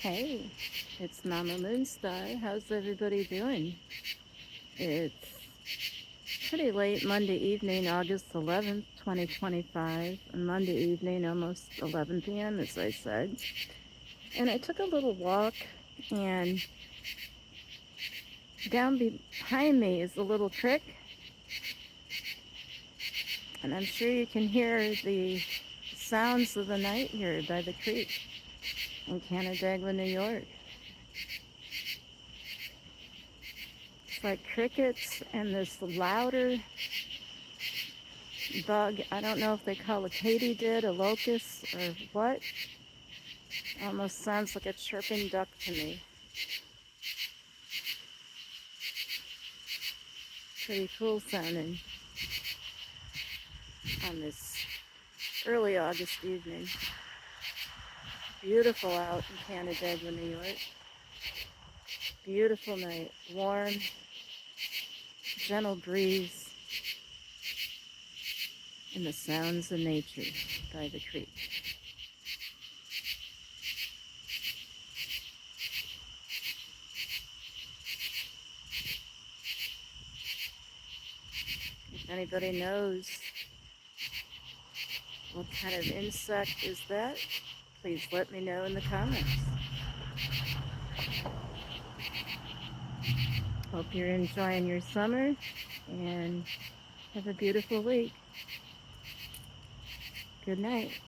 Hey, it's Mama Moonstar. How's everybody doing? It's pretty late Monday evening, August 11th, 2025. Monday evening, almost 11 p.m., as I said. And I took a little walk, and down behind me is a little creek. And I'm sure you can hear the sounds of the night here by the creek in Canandaigua, New York. It's like crickets and this louder bug. I don't know if they call it katydid, a locust, or what. Almost sounds like a chirping duck to me. Pretty cool sounding on this early August evening. Beautiful out in Canandaigua, New York. Beautiful night. Warm, gentle breeze, and the sounds of nature by the creek. If anybody knows what kind of insect is that, please let me know in the comments. Hope you're enjoying your summer and have a beautiful week. Good night.